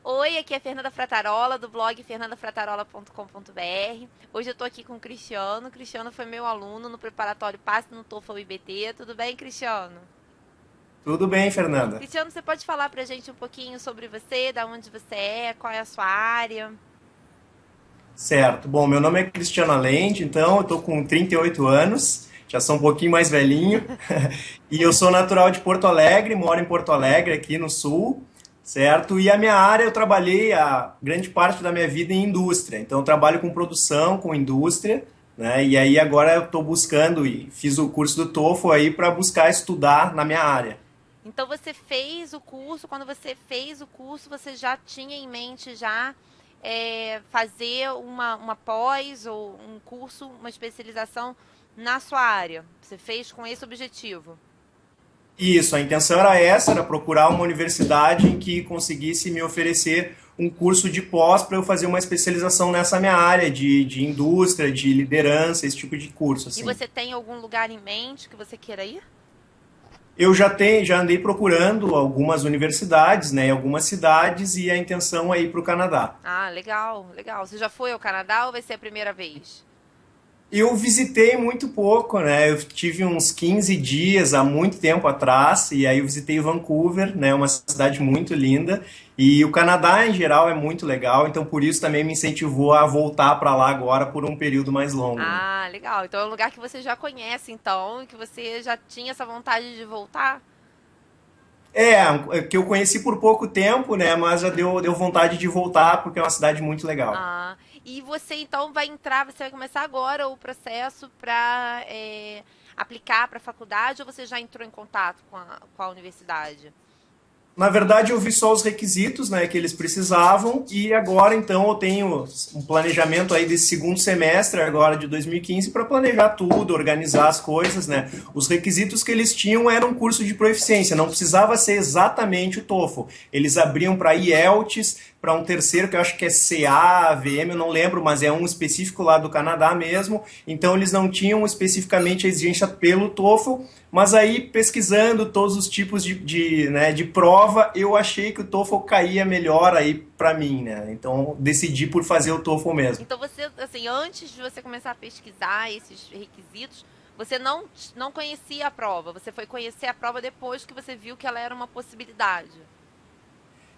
Oi, aqui é a Fernanda Fratarola, do blog fernandafratarola.com.br. Hoje eu tô aqui com o Cristiano. O Cristiano foi meu aluno no preparatório Passe no TOEFL IBT. Tudo bem, Cristiano? Tudo bem, Fernanda? Cristiano, você pode falar pra gente um pouquinho sobre você, da onde você é, qual é a sua área? Certo. Bom, meu nome é Cristiano Alende, então eu tô com 38 anos, já sou um pouquinho mais velhinho, e eu sou natural de Porto Alegre, moro em Porto Alegre, aqui no sul, certo? E a minha área, eu trabalhei a grande parte da minha vida em indústria, então eu trabalho com produção, com indústria, né? E aí agora eu estou buscando e fiz o curso do TOEFL aí para buscar estudar na minha área. Então você fez o curso, quando você fez o curso, você já tinha em mente já fazer uma pós ou um curso, uma especialização na sua área. Você fez com esse objetivo. Isso, a intenção era essa, era procurar uma universidade em que conseguisse me oferecer um curso de pós para eu fazer uma especialização nessa minha área de indústria, de liderança, esse tipo de curso, E assim. você tem algum lugar em mente que você queira ir? Eu já andei procurando algumas universidades, né, em algumas cidades, e a intenção é ir para o Canadá. Ah, legal, legal. Você já foi ao Canadá ou vai ser a primeira vez? Eu visitei muito pouco, né? Eu tive uns 15 dias há muito tempo atrás, e aí eu visitei Vancouver, né? Uma cidade muito linda. E o Canadá, em geral, é muito legal, então por isso também me incentivou a voltar para lá agora por um período mais longo, né? Ah, legal. Então é um lugar que você já conhece, então, e que você já tinha essa vontade de voltar? Que eu conheci por pouco tempo, né? Mas já deu vontade de voltar, porque é uma cidade muito legal. Ah, e você então vai entrar, você vai começar agora o processo para aplicar para a faculdade ou você já entrou em contato com a universidade? Na verdade, eu vi só os requisitos, né, que eles precisavam e agora então eu tenho um planejamento aí desse segundo semestre agora de 2015 para planejar tudo, organizar as coisas, né? Os requisitos que eles tinham eram um curso de proficiência, não precisava ser exatamente o TOEFL. Eles abriam para IELTS, para um terceiro que eu acho que é CA, VM, eu não lembro, mas é um específico lá do Canadá mesmo. Então eles não tinham especificamente a exigência pelo TOEFL, mas aí pesquisando todos os tipos né, de prova, eu achei que o TOEFL caía melhor aí para mim, né? Então decidi por fazer o TOEFL mesmo. Então você, assim, antes de você começar a pesquisar esses requisitos, você não conhecia a prova, você foi conhecer a prova depois que você viu que ela era uma possibilidade.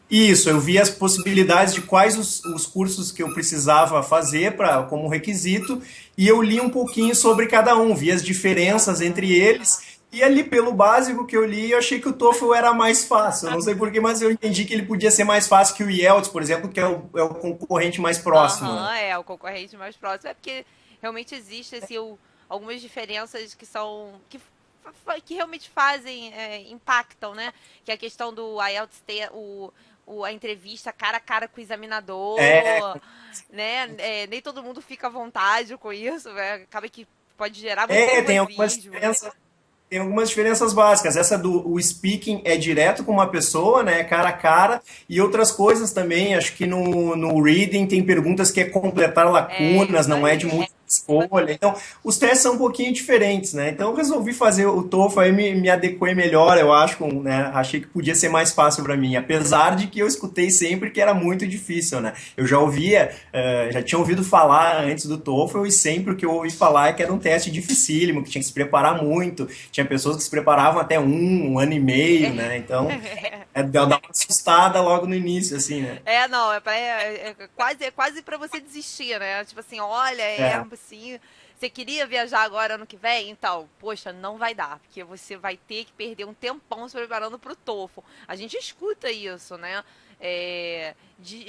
Isso, eu vi as possibilidades de quais os cursos que eu precisava fazer como requisito e eu li um pouquinho sobre cada um, vi as diferenças entre eles e ali pelo básico que eu li eu achei que o TOEFL era mais fácil. Eu não sei porquê, mas eu entendi que ele podia ser mais fácil que o IELTS, por exemplo, que é o concorrente mais próximo, né? Aham, é, o concorrente mais próximo. É porque realmente existe assim, algumas diferenças que são. Que realmente fazem, impactam, né? Que é a questão do IELTS ter a entrevista cara a cara com o É, examinador, né? Nem todo mundo fica à vontade com isso, né? Acaba que pode gerar muito tem algumas nervosismo. diferenças. Tem algumas diferenças básicas. Essa do o speaking é direto com uma pessoa, né, cara a cara, e outras coisas também. Acho que no reading tem perguntas que é completar É lacunas, isso não é de aí. múltipla escolha. Então, os testes são um pouquinho diferentes, né? Então, eu resolvi fazer o TOEFL aí, me adequei melhor, eu acho, né? Achei que podia ser mais fácil para mim, apesar de que eu escutei sempre que era muito difícil, né? Eu já ouvia, já tinha ouvido falar antes do TOEFL e sempre o que eu ouvi falar é que era um teste dificílimo, que tinha que se preparar muito. Tinha pessoas que se preparavam até um ano e meio, né? Então, dá uma assustada logo no início, assim, né? Não, é quase para você desistir, né? Tipo assim, olha, É. assim, você queria viajar agora ano que vem? Então, poxa, não vai dar, porque você vai ter que perder um tempão se preparando pro TOEFL. A gente escuta isso, né?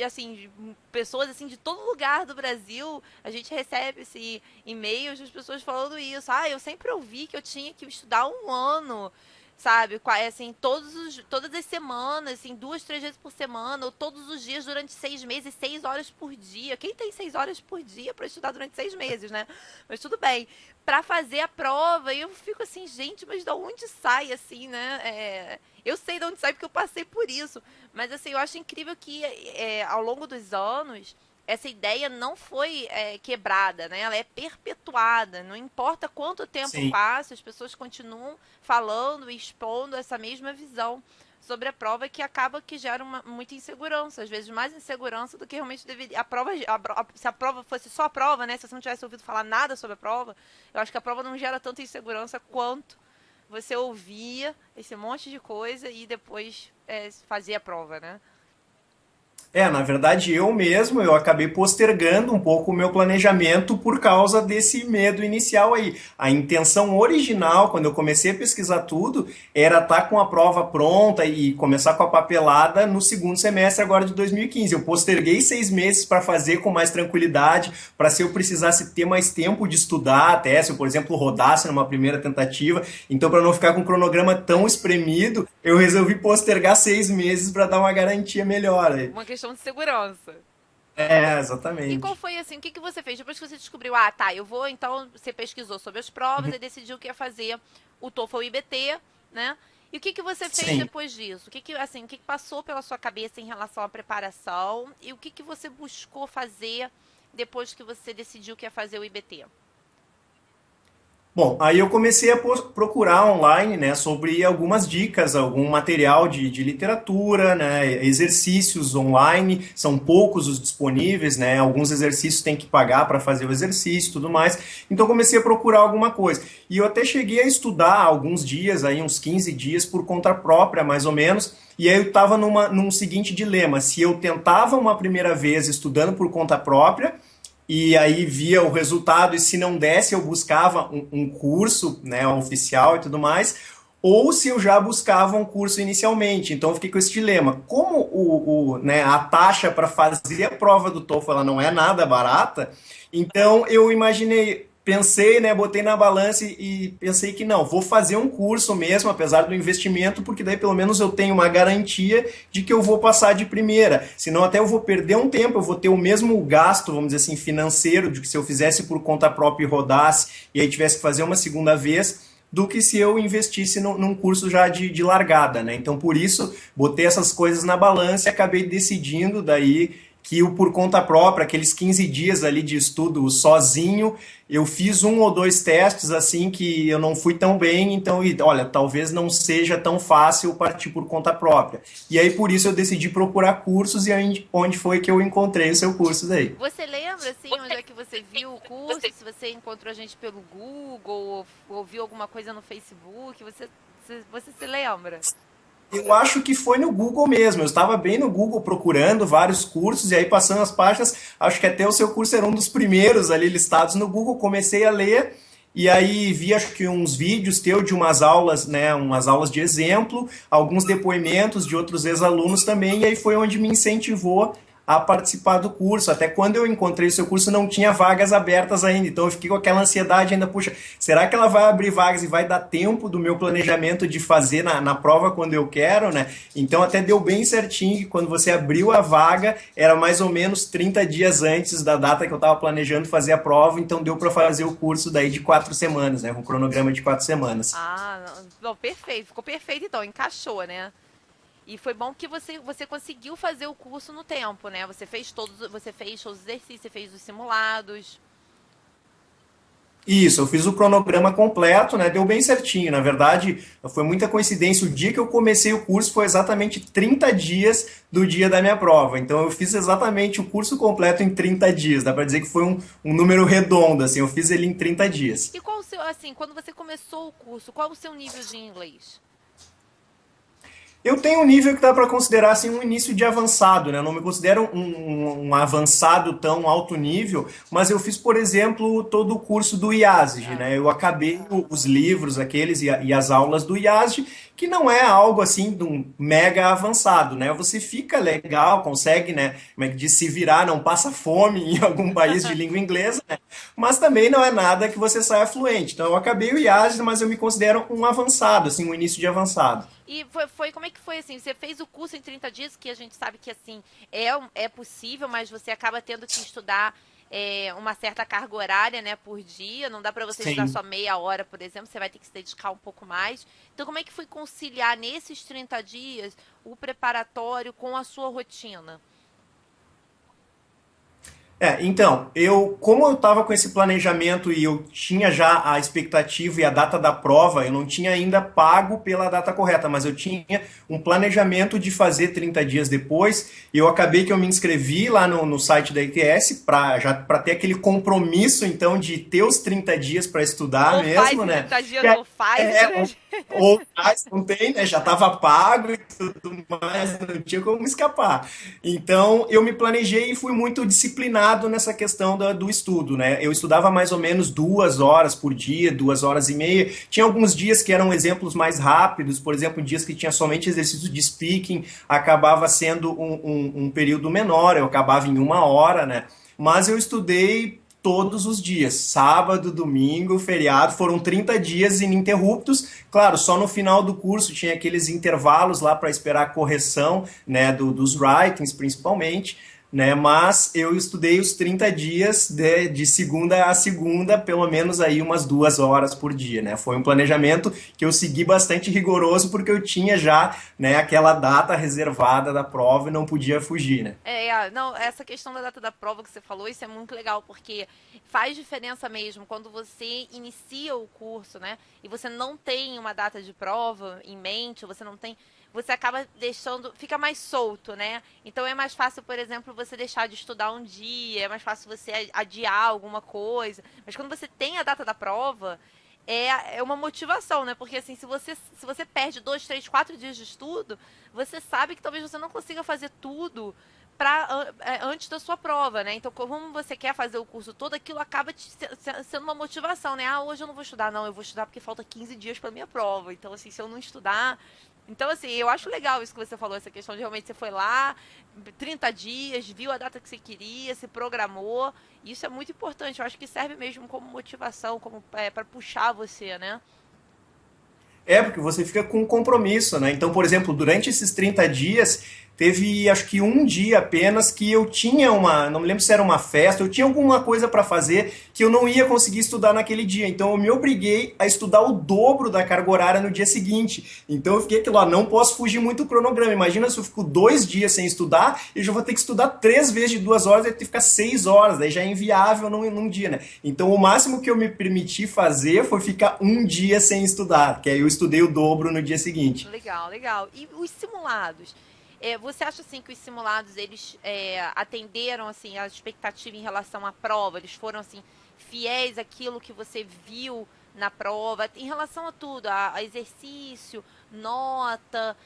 Assim, de pessoas assim de todo lugar do Brasil, a gente recebe esse e-mails das pessoas falando isso. Ah, eu sempre ouvi que eu tinha que estudar um ano, sabe? Assim, todas as semanas, assim, duas, três vezes por semana, ou todos os dias durante 6 meses, 6 horas por dia. Quem tem 6 horas por dia para estudar durante 6 meses, né? Mas tudo bem. Para fazer a prova, eu fico assim, gente, mas de onde sai, assim, né? Eu sei de onde sai porque eu passei por isso. Mas, assim, eu acho incrível que ao longo dos anos essa ideia não foi quebrada, né? Ela é perpetuada. Não importa quanto tempo Sim. passa, as pessoas continuam falando e expondo essa mesma visão sobre a prova que acaba que gera muita insegurança, às vezes mais insegurança do que realmente deveria. Se a prova fosse só a prova, né? Se você não tivesse ouvido falar nada sobre a prova, eu acho que a prova não gera tanta insegurança quanto você ouvia esse monte de coisa e depois fazia a prova, né? Na verdade, eu acabei postergando um pouco o meu planejamento por causa desse medo inicial aí. A intenção original, quando eu comecei a pesquisar tudo, era estar com a prova pronta e começar com a papelada no segundo semestre agora de 2015. Eu posterguei 6 meses para fazer com mais tranquilidade, para se eu precisasse ter mais tempo de estudar, até se eu, por exemplo, rodasse numa primeira tentativa. Então, para não ficar com um cronograma tão espremido, eu resolvi postergar 6 meses para dar uma garantia melhor aí. Uma questão de segurança. E qual Exatamente. foi assim? O que você fez depois que você descobriu? Ah, tá, eu vou. Então, você pesquisou sobre as provas e decidiu que ia fazer o TOEFL IBT, né? E o que você fez Sim. depois disso? O que passou pela sua cabeça em relação à preparação? E o que você buscou fazer depois que você decidiu que ia fazer o IBT? Bom, aí eu comecei a procurar online, né, sobre algumas dicas, algum material de literatura, né, exercícios online, são poucos os disponíveis, né, alguns exercícios tem que pagar para fazer o exercício e tudo mais, então comecei a procurar alguma coisa. E eu até cheguei a estudar alguns dias, aí uns 15 dias por conta própria, mais ou menos, e aí eu estava num seguinte dilema, se eu tentava uma primeira vez estudando por conta própria, e aí via o resultado, e se não desse, eu buscava um curso, né, oficial e tudo mais, ou se eu já buscava um curso inicialmente. Então eu fiquei com esse dilema. Como né, a taxa para fazer a prova do TOEFL ela não é nada barata, então eu imaginei, pensei, né, botei na balança e pensei que não, vou fazer um curso mesmo, apesar do investimento, porque daí pelo menos eu tenho uma garantia de que eu vou passar de primeira. Senão até eu vou perder um tempo, eu vou ter o mesmo gasto, vamos dizer assim, financeiro, de que se eu fizesse por conta própria e rodasse, e aí tivesse que fazer uma segunda vez, do que se eu investisse num curso já de largada, né? Então, por isso, botei essas coisas na balança e acabei decidindo daí que o por conta própria, aqueles 15 dias ali de estudo sozinho, eu fiz um ou dois testes assim que eu não fui tão bem, então, olha, talvez não seja tão fácil partir por conta própria. E aí, por isso, eu decidi procurar cursos e aí, onde foi que eu encontrei o seu curso daí. Você lembra, assim, onde é que você viu o curso? Se você encontrou a gente pelo Google ou viu alguma coisa no Facebook? Você se lembra? Eu acho que foi no Google mesmo. Eu estava bem no Google procurando vários cursos e aí passando as páginas, acho que até o seu curso era um dos primeiros ali listados no Google. Comecei a ler e aí vi acho que uns vídeos teu de umas aulas, né, umas aulas de exemplo, alguns depoimentos de outros ex-alunos também, e aí foi onde me incentivou a participar do curso. Até quando eu encontrei o seu curso, não tinha vagas abertas ainda. Então eu fiquei com aquela ansiedade ainda, puxa, será que ela vai abrir vagas e vai dar tempo do meu planejamento de fazer na prova quando eu quero, né? Então até deu bem certinho que quando você abriu a vaga, era mais ou menos 30 dias antes da data que eu estava planejando fazer a prova, então deu para fazer o curso daí de 4 semanas, né? Um cronograma de 4 semanas. Ah, não, perfeito. Ficou perfeito, então. Encaixou, né? E foi bom que você conseguiu fazer o curso no tempo, né? Você fez todos os exercícios, você fez os simulados. Isso, eu fiz o cronograma completo, né? Deu bem certinho. Na verdade, foi muita coincidência. O dia que eu comecei o curso foi exatamente 30 dias do dia da minha prova. Então, eu fiz exatamente o curso completo em 30 dias. Dá para dizer que foi um número redondo, assim. Eu fiz ele em 30 dias. E qual o seu, assim, quando você começou o curso, qual o seu nível de inglês? Eu tenho um nível que dá para considerar assim, um início de avançado, né? Eu não me considero um avançado tão alto nível, mas eu fiz, por exemplo, todo o curso do IASG, Ah, né? Eu acabei os livros aqueles e as aulas do IASG, que não é algo assim de um mega avançado, né? Você fica legal, consegue, né? Como é que diz, se virar, não passa fome em algum país de língua inglesa, né? Mas também não é nada que você saia fluente. Então eu acabei o IASG, mas eu me considero um avançado, assim, um início de avançado. e como é que foi assim? Você fez o curso em 30 dias, que a gente sabe que assim é possível, mas você acaba tendo que estudar uma certa carga horária, né, por dia. Não dá para você estudar Sim. só meia hora, por exemplo. Você vai ter que se dedicar um pouco mais. Então, como é que foi conciliar nesses 30 dias o preparatório com a sua rotina? Então, como eu estava com esse planejamento e eu tinha já a expectativa e a data da prova, eu não tinha ainda pago pela data correta, mas eu tinha um planejamento de fazer 30 dias depois, e eu acabei que eu me inscrevi lá no site da ITS para ter aquele compromisso, então, de ter os 30 dias para estudar Ou faz mesmo, em né? 30 dias É, ou faz, é, né? ou mais, não tem, né? Já estava pago e tudo mais, não tinha como escapar. Então, eu me planejei e fui muito disciplinado nessa questão do estudo, né? Eu estudava mais ou menos 2 horas por dia, 2 horas e meia. Tinha alguns dias que eram exemplos mais rápidos, por exemplo, dias que tinha somente exercício de speaking, acabava sendo um período menor, eu acabava em 1 hora, né? Mas eu estudei todos os dias, sábado, domingo, feriado, foram 30 dias ininterruptos. Claro, só no final do curso tinha aqueles intervalos lá para esperar a correção, né, dos writings principalmente, né, mas eu estudei os 30 dias de segunda a segunda, pelo menos aí umas 2 horas por dia, né? Foi um planejamento que eu segui bastante rigoroso porque eu tinha já, né, aquela data reservada da prova e não podia fugir, né? Não, essa questão da data da prova que você falou, isso é muito legal, porque faz diferença mesmo quando você inicia o curso, né? E você não tem uma data de prova em mente, você não tem. Você acaba deixando. Fica mais solto, né? Então é mais fácil, por exemplo, você deixar de estudar um dia, é mais fácil você adiar alguma coisa. Mas quando você tem a data da prova, é uma motivação, né? Porque assim, se você perde 2, 3, 4 dias de estudo, você sabe que talvez você não consiga fazer tudo antes da sua prova, né? Então, como você quer fazer o curso todo, aquilo acaba sendo uma motivação, né? Ah, hoje eu não vou estudar, não, eu vou estudar porque falta 15 dias para minha prova. Então, assim, se eu não estudar. Então, assim, eu acho legal isso que você falou, essa questão de realmente você foi lá, 30 dias, viu a data que você queria, se programou. Isso é muito importante. Eu acho que serve mesmo como motivação, como para puxar você, né? Porque você fica com um compromisso, né? Então, por exemplo, durante esses 30 dias, teve acho que um dia apenas que eu tinha não me lembro se era uma festa, eu tinha alguma coisa para fazer que eu não ia conseguir estudar naquele dia. Então, eu me obriguei a estudar o dobro da carga horária no dia seguinte. Então, eu fiquei aquilo, ó, não posso fugir muito do cronograma. Imagina se eu fico 2 dias sem estudar, eu já vou ter que estudar 3 vezes de 2 horas, eu vou ter que ficar 6 horas, daí já é inviável num dia, né? Então, o máximo que eu me permiti fazer foi ficar um dia sem estudar, que aí eu estudei o dobro no dia seguinte. Legal, legal. E os simulados? Você acha assim que os simulados eles atenderam assim a expectativa em relação à prova? Eles foram assim fiéis àquilo que você viu na prova em relação a tudo, a exercício, nota?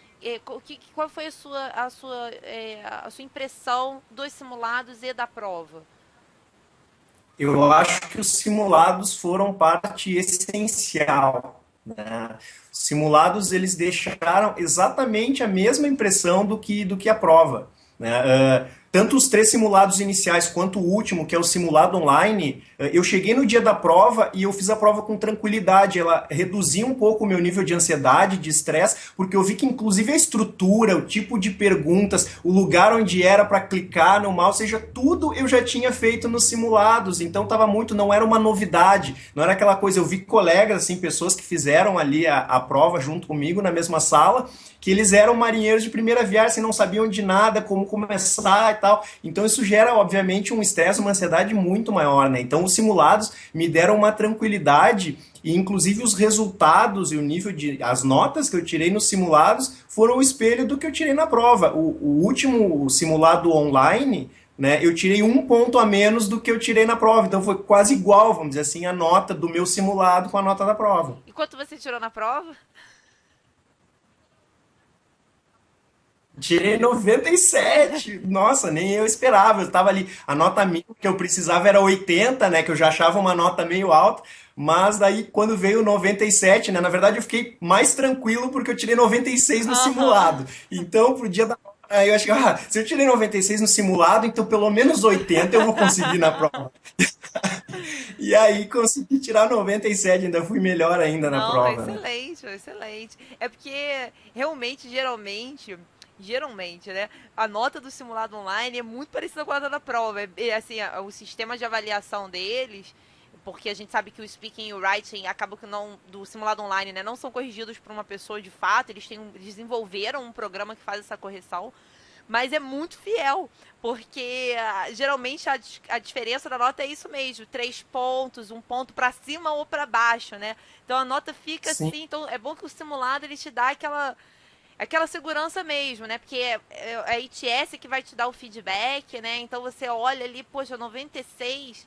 Qual foi a sua impressão dos simulados e da prova? Eu acho que os simulados foram parte essencial, né? Os simulados eles deixaram exatamente a mesma impressão do que a prova, né? Tanto os 3 simulados iniciais quanto o último, que é o simulado online, eu cheguei no dia da prova e eu fiz a prova com tranquilidade. Ela reduziu um pouco o meu nível de ansiedade, de estresse, porque eu vi que inclusive a estrutura, o tipo de perguntas, o lugar onde era para clicar no mouse, seja, tudo eu já tinha feito nos simulados. Então estava muito, não era uma novidade, não era aquela coisa. Eu vi colegas, assim, pessoas que fizeram ali a prova junto comigo na mesma sala, que eles eram marinheiros de primeira viagem, assim, não sabiam de nada, como começar e tal. Então isso gera, obviamente, um estresse, uma ansiedade muito maior, né? Então os simulados me deram uma tranquilidade e inclusive os resultados e o nível as notas que eu tirei nos simulados foram o espelho do que eu tirei na prova. O último simulado online, né, eu tirei 1 ponto a menos do que eu tirei na prova, então foi quase igual, vamos dizer assim, a nota do meu simulado com a nota da prova. E quanto você tirou na prova? Tirei 97. Nossa, nem eu esperava. Eu estava ali. A nota mínima que eu precisava era 80, né? Que eu já achava uma nota meio alta. Mas daí, quando veio 97, né? Na verdade, eu fiquei mais tranquilo porque eu tirei 96 no Aham. simulado. Então, pro dia da. Aí eu achei, se eu tirei 96 no simulado, então pelo menos 80 eu vou conseguir na prova. E aí consegui tirar 97, ainda fui melhor ainda na Não, prova, né? excelente, excelente. É porque realmente, geralmente, né, a nota do simulado online é muito parecida com a nota da prova. Assim, o sistema de avaliação deles, porque a gente sabe que o speaking e o writing acabam que não do simulado online, né, não são corrigidos por uma pessoa de fato. Eles desenvolveram um programa que faz essa correção. mas é muito fiel, porque geralmente a diferença da nota é isso mesmo, 3 pontos, 1 ponto para cima ou para baixo, né? Então a nota fica Sim. assim, então é bom que o simulado ele te dá aquela segurança mesmo, né? Porque é a ITS que vai te dar o feedback, né? Então você olha ali, poxa, 96.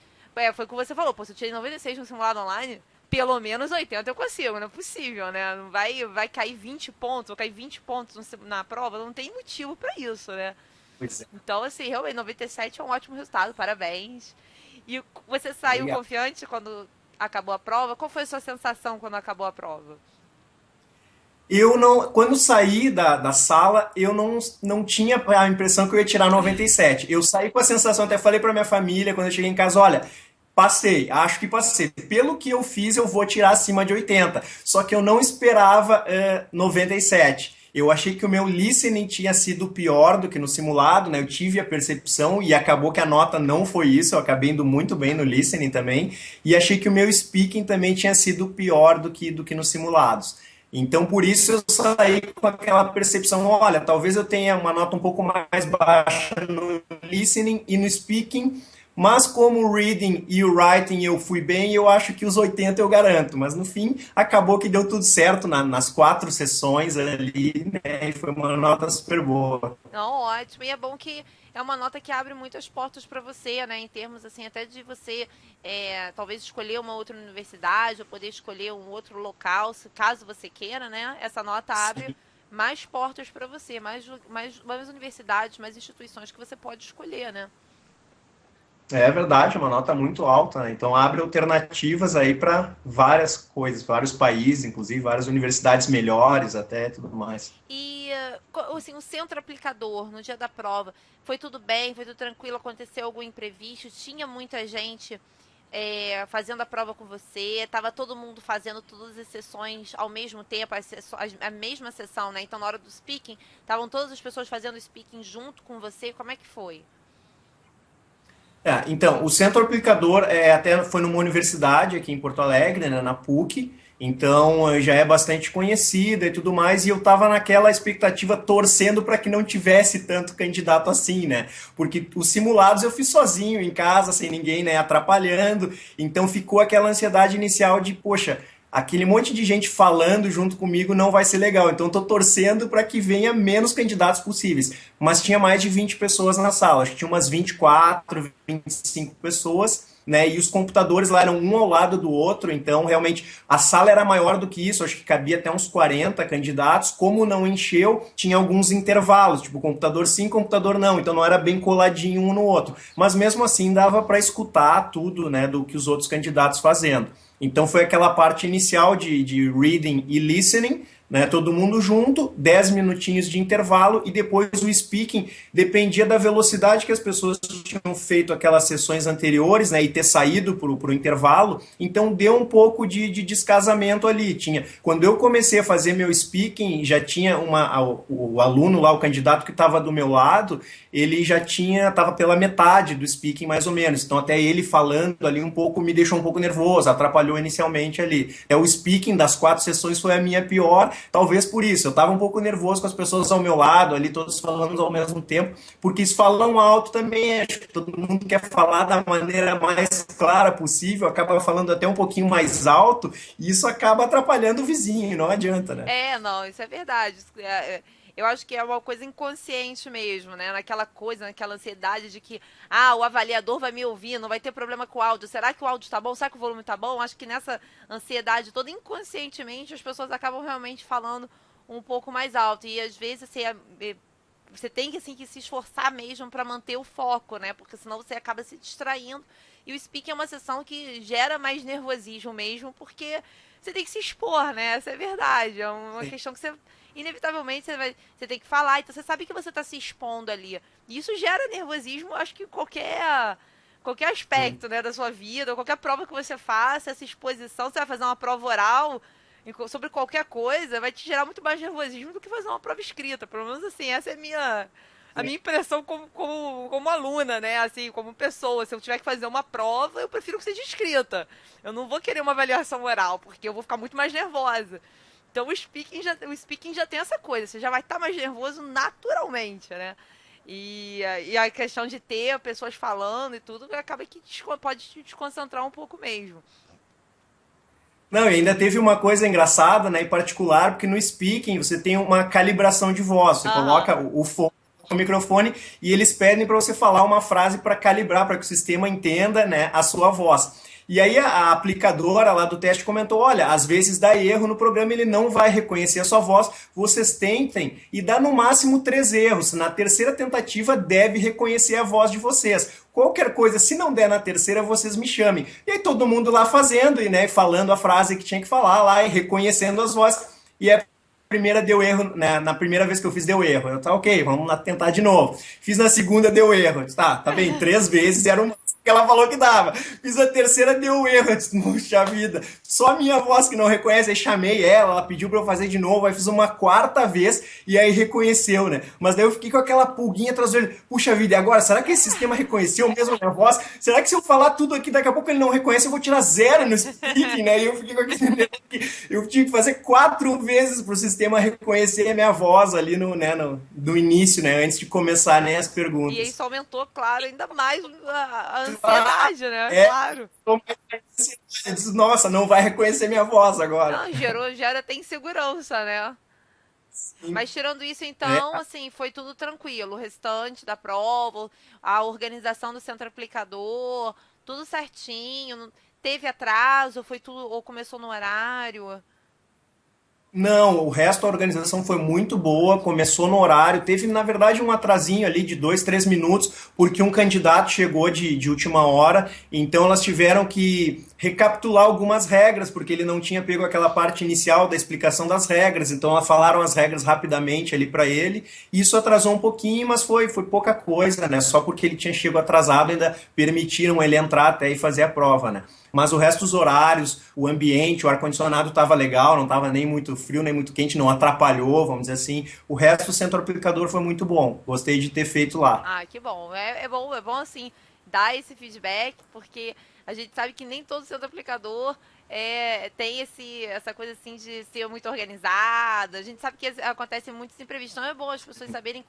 Foi o que você falou, pô, se eu tirei 96 no simulado online, pelo menos 80 eu consigo, não é possível, né? Não vai cair 20 pontos, ou cair 20 pontos na prova, não tem motivo pra isso, né? Pois é. Então, assim, realmente, 97 é um ótimo resultado, parabéns. E você saiu Obrigado. confiante quando acabou a prova? Qual foi a sua sensação quando acabou a prova? Eu não, quando saí da sala, eu não tinha a impressão que eu ia tirar 97. Eu saí com a sensação, até falei para minha família quando eu cheguei em casa, olha, passei, acho que passei. Pelo que eu fiz, eu vou tirar acima de 80. Só que eu não esperava 97. Eu achei que o meu listening tinha sido pior do que no simulado, né? Eu tive a percepção e acabou que a nota não foi isso. Eu acabei indo muito bem no listening também. E achei que o meu speaking também tinha sido pior do que nos simulados. Então, por isso eu saí com aquela percepção, olha, talvez eu tenha uma nota um pouco mais baixa no listening e no speaking, mas como o reading e o writing eu fui bem, eu acho que os 80 eu garanto. Mas no fim, acabou que deu tudo certo nas 4 sessões ali, né? E foi uma nota super boa. Não, ótimo. E é bom que é uma nota que abre muitas portas para você, né? Em termos, assim, até de você talvez escolher uma outra universidade ou poder escolher um outro local, caso você queira, né? Essa nota abre Sim. mais portas para você, mais universidades, mais instituições que você pode escolher, né? É verdade, é uma nota muito alta, né? Então abre alternativas aí para várias coisas, vários países, inclusive várias universidades melhores até tudo mais. E, assim, o centro aplicador, no dia da prova, foi tudo bem, foi tudo tranquilo, aconteceu algum imprevisto, tinha muita gente fazendo a prova com você, tava todo mundo fazendo todas as sessões ao mesmo tempo, a mesma sessão, né? Então, na hora do speaking, estavam todas as pessoas fazendo o speaking junto com você, como é que foi? Então, o centro aplicador até foi numa universidade aqui em Porto Alegre, né, na PUC, então já é bastante conhecida e tudo mais, e eu estava naquela expectativa torcendo para que não tivesse tanto candidato assim, né? Porque os simulados eu fiz sozinho em casa, sem ninguém, né, atrapalhando, então ficou aquela ansiedade inicial de, poxa, aquele monte de gente falando junto comigo não vai ser legal. Então estou torcendo para que venha menos candidatos possíveis. Mas tinha mais de 20 pessoas na sala, acho que tinha umas 24, 25 pessoas, né? E os computadores lá eram um ao lado do outro, então realmente a sala era maior do que isso, acho que cabia até uns 40 candidatos. Como não encheu, tinha alguns intervalos, tipo computador sim, computador não, então não era bem coladinho um no outro. Mas mesmo assim dava para escutar tudo, né, do que os outros candidatos fazendo. Então foi aquela parte inicial de reading e listening, né, todo mundo junto, 10 minutinhos de intervalo e depois o speaking dependia da velocidade que as pessoas tinham feito aquelas sessões anteriores, né, e ter saído para o intervalo, então deu um pouco de descasamento ali. Quando eu comecei a fazer meu speaking, já tinha o aluno lá, o candidato que estava do meu lado, ele já estava pela metade do speaking mais ou menos, então até ele falando ali um pouco me deixou um pouco nervoso, atrapalhou inicialmente ali. O speaking das 4 sessões foi a minha pior, talvez por isso. Eu estava um pouco nervoso com as pessoas ao meu lado, ali todos falando ao mesmo tempo, porque eles falam alto também, acho que todo mundo quer falar da maneira mais clara possível, acaba falando até um pouquinho mais alto, e isso acaba atrapalhando o vizinho, não adianta, né? Não, isso é verdade. Eu acho que é uma coisa inconsciente mesmo, né? Naquela coisa, naquela ansiedade de que, o avaliador vai me ouvir, não vai ter problema com o áudio. Será que o áudio tá bom? Será que o volume tá bom? Acho que nessa ansiedade toda, inconscientemente, as pessoas acabam realmente falando um pouco mais alto. E às vezes você tem que, assim, que se esforçar mesmo para manter o foco, né? Porque senão você acaba se distraindo. E o speaking é uma sessão que gera mais nervosismo mesmo, porque você tem que se expor, né? Essa é a verdade. É uma questão que você, inevitavelmente, você tem que falar. Então você sabe que você está se expondo ali. E isso gera nervosismo, acho que em qualquer Sim. aspecto, né, da sua vida, ou qualquer prova que você faça, essa exposição, você vai fazer uma prova oral sobre qualquer coisa, vai te gerar muito mais nervosismo do que fazer uma prova escrita. Pelo menos assim, essa é a minha impressão como aluna, né? Assim, como pessoa. Se eu tiver que fazer uma prova, eu prefiro que seja escrita. Eu não vou querer uma avaliação oral, porque eu vou ficar muito mais nervosa. Então o speaking já tem essa coisa, você já vai estar mais nervoso naturalmente, né? E a questão de ter pessoas falando e tudo, acaba que pode te desconcentrar um pouco mesmo. Não, e ainda teve uma coisa engraçada, né, em particular, porque no speaking você tem uma calibração de voz. Você Aham. coloca o fone, o microfone e eles pedem para você falar uma frase para calibrar, para que o sistema entenda, né, a sua voz. E aí a aplicadora lá do teste comentou, olha, às vezes dá erro no programa, ele não vai reconhecer a sua voz, vocês tentem e dá no máximo 3 erros. Na terceira tentativa deve reconhecer a voz de vocês. Qualquer coisa, se não der na terceira, vocês me chamem. E aí todo mundo lá fazendo e né, falando a frase que tinha que falar lá e reconhecendo as vozes. E a primeira deu erro, né? Na primeira vez que eu fiz deu erro. Eu, tá ok, vamos lá tentar de novo. Fiz na segunda, deu erro. Eu disse, tá bem, 3 vezes era uma que ela falou que dava. Fiz a terceira, deu erro. Eu disse, puxa vida. Só a minha voz que não reconhece. Aí chamei ela pediu pra eu fazer de novo. Aí fiz uma quarta vez e aí reconheceu, né? Mas daí eu fiquei com aquela pulguinha atrás do olho. Puxa vida, e agora? Será que esse sistema reconheceu mesmo a minha voz? Será que se eu falar tudo aqui, daqui a pouco ele não reconhece, eu vou tirar 0 no speaking, né? E eu fiquei com aquele... Eu tive que fazer 4 vezes pro sistema reconhecer a minha voz ali no início, né? Antes de começar, né, as E perguntas. isso aumentou, claro, ainda mais a Ah, ansiedade, né? é, Claro. eu disse, nossa, não vai reconhecer minha voz agora. Não, gera até insegurança, né? Mas tirando isso, É, então, assim, foi tudo tranquilo. O restante da prova, a organização do centro aplicador, tudo certinho. Teve atraso, foi tudo, ou começou no horário. não, o resto da organização foi muito boa, começou no horário, teve na verdade um atrasinho ali de 2, 3 minutos, porque um candidato chegou de última hora, então elas tiveram que recapitular algumas regras, porque ele não tinha pego aquela parte inicial da explicação das regras, então elas falaram as regras rapidamente ali para ele, isso atrasou um pouquinho, mas foi pouca coisa, né? Só porque ele tinha chegado atrasado ainda permitiram ele entrar até e fazer a prova, né? Mas o resto dos horários, o ambiente, o ar-condicionado estava legal, não estava nem muito frio, nem muito quente, não atrapalhou, vamos dizer assim. O resto do centro aplicador foi muito bom. Gostei de ter feito lá. Ah, que bom. É bom assim, dar esse feedback, porque a gente sabe que nem todo centro aplicador tem essa coisa assim de ser muito organizado. A gente sabe que acontece muitos imprevistos. Então é bom as pessoas saberem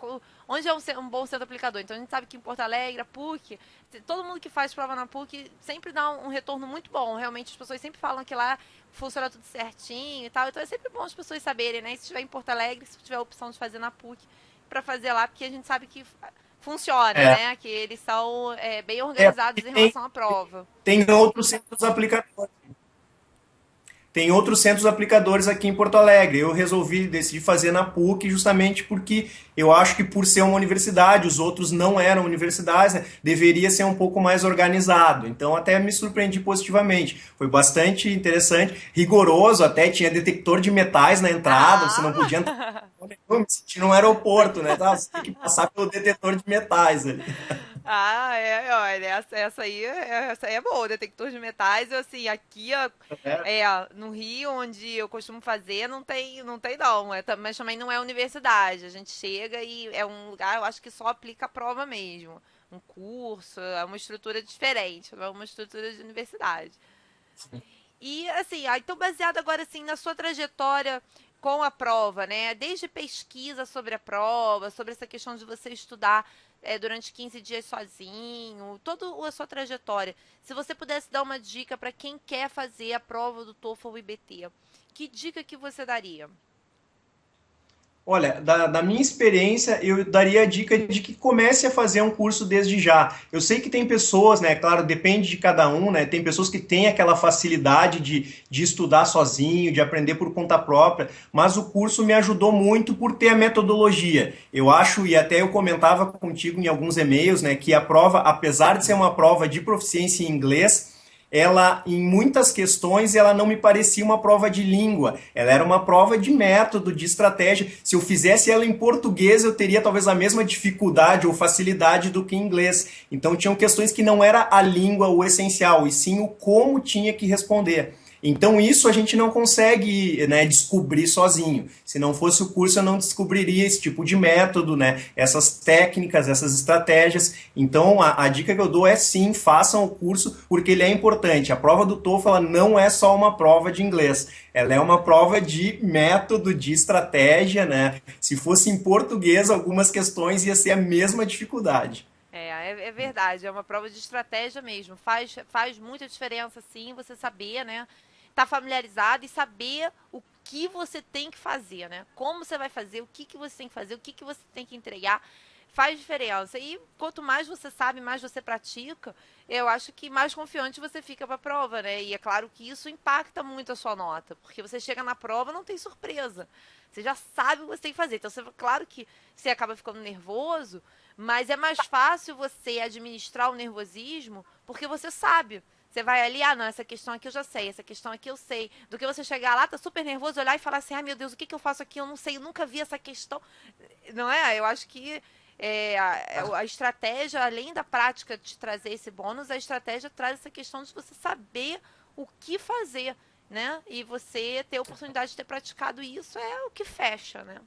onde é um bom centro aplicador. Então a gente sabe que em Porto Alegre, a PUC, todo mundo que faz prova na PUC sempre dá um retorno muito bom. Realmente as pessoas sempre falam que lá funciona tudo certinho e tal. Então é sempre bom as pessoas saberem, né? E se estiver em Porto Alegre, se tiver a opção de fazer na PUC, para fazer lá, porque a gente sabe que funciona, É, né? Que eles são bem porque organizados em relação à prova. tem outros centros aplicadores. Tem outros centros aplicadores aqui em Porto Alegre. Eu decidi fazer na PUC justamente porque eu acho que por ser uma universidade, os outros não eram universidades, né, deveria ser um pouco mais organizado. Então até me surpreendi positivamente. Foi bastante interessante, rigoroso, até tinha detector de metais na entrada, você não podia entrar. Ah! Eu me senti num aeroporto, né? Tá? Você tem que passar pelo detetor de metais ali. Ah, olha, essa aí é boa, detector de metais, assim, aqui, ó, no Rio, onde eu costumo fazer, não tem não, mas também não é universidade, a gente chega e é um lugar, eu acho que só aplica a prova mesmo, um curso, é uma estrutura diferente, não é uma estrutura de universidade. E assim, então baseado agora assim na sua trajetória com a prova, né? Desde pesquisa sobre a prova, sobre essa questão de você estudar durante 15 dias sozinho, toda a sua trajetória. Se você pudesse dar uma dica para quem quer fazer a prova do TOEFL IBT, que dica que você daria? Olha, da minha experiência, eu daria a dica de que comece a fazer um curso desde já. Eu sei que tem pessoas, né? Claro, depende de cada um, né? Tem pessoas que têm aquela facilidade de estudar sozinho, de aprender por conta própria, mas o curso me ajudou muito por ter a metodologia. Eu acho, e até eu comentava contigo em alguns e-mails, né, que a prova, apesar de ser uma prova de proficiência em inglês, ela, em muitas questões, ela não me parecia uma prova de língua. Ela era uma prova de método, de estratégia. Se eu fizesse ela em português, eu teria talvez a mesma dificuldade ou facilidade do que em inglês. Então, tinham questões que não era a língua o essencial, e sim o como tinha que responder. Então isso a gente não consegue, né, descobrir sozinho. Se não fosse o curso, eu não descobriria esse tipo de método, né, essas técnicas, essas estratégias. Então a dica que eu dou é sim, façam o curso, porque ele é importante. A prova do TOEFL ela não é só uma prova de inglês, ela é uma prova de método, de estratégia, né? Se fosse em português, algumas questões ia ser a mesma dificuldade. É verdade, é uma prova de estratégia mesmo. Faz muita diferença, sim, você saber, né? Tá familiarizado e saber o que você tem que fazer, né? Como você vai fazer, o que, que você tem que fazer, o que, que você tem que entregar. Faz diferença. E quanto mais você sabe, mais você pratica, eu acho que mais confiante você fica para a prova, né? E é claro que isso impacta muito a sua nota, porque você chega na prova não tem surpresa. Você já sabe o que você tem que fazer. Então, claro que você acaba ficando nervoso, mas é mais fácil você administrar o nervosismo porque você sabe. Você vai ali, ah, não, essa questão aqui eu já sei, essa questão aqui eu sei. Do que você chegar lá, tá super nervoso, olhar e falar assim, ai meu Deus, o que, que eu faço aqui? Eu não sei, eu nunca vi essa questão. Não é? Eu acho que a estratégia, além da prática de trazer esse bônus, a estratégia traz essa questão de você saber o que fazer, né? E você ter a oportunidade de ter praticado isso é o que fecha, né?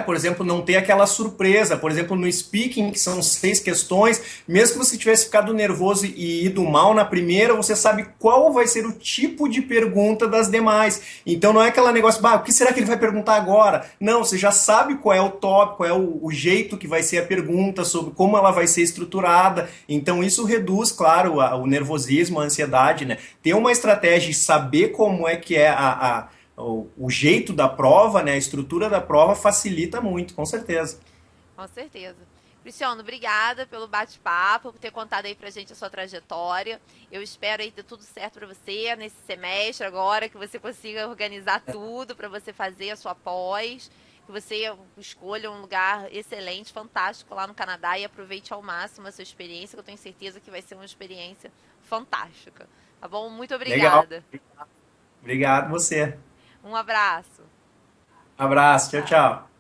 Por exemplo, não ter aquela surpresa. Por exemplo, no speaking, que são 6 questões, mesmo que você tivesse ficado nervoso e ido mal na primeira, você sabe qual vai ser o tipo de pergunta das demais. Então não é aquele negócio, bah, o que será que ele vai perguntar agora? Não, você já sabe qual é o tópico, qual é o jeito que vai ser a pergunta, sobre como ela vai ser estruturada. Então isso reduz, claro, o nervosismo, a ansiedade, né? Ter uma estratégia e saber como é que é o jeito da prova, né, a estrutura da prova facilita muito, com certeza. Com certeza. Cristiano, obrigada pelo bate-papo, por ter contado aí pra gente a sua trajetória. Eu espero aí ter tudo certo pra você nesse semestre agora, que você consiga organizar tudo pra você fazer a sua pós, que você escolha um lugar excelente, fantástico lá no Canadá e aproveite ao máximo a sua experiência, que eu tenho certeza que vai ser uma experiência fantástica. Tá bom? Muito Legal. obrigada. Obrigado você. Um abraço. Abraço. Tchau, Tchau. tchau.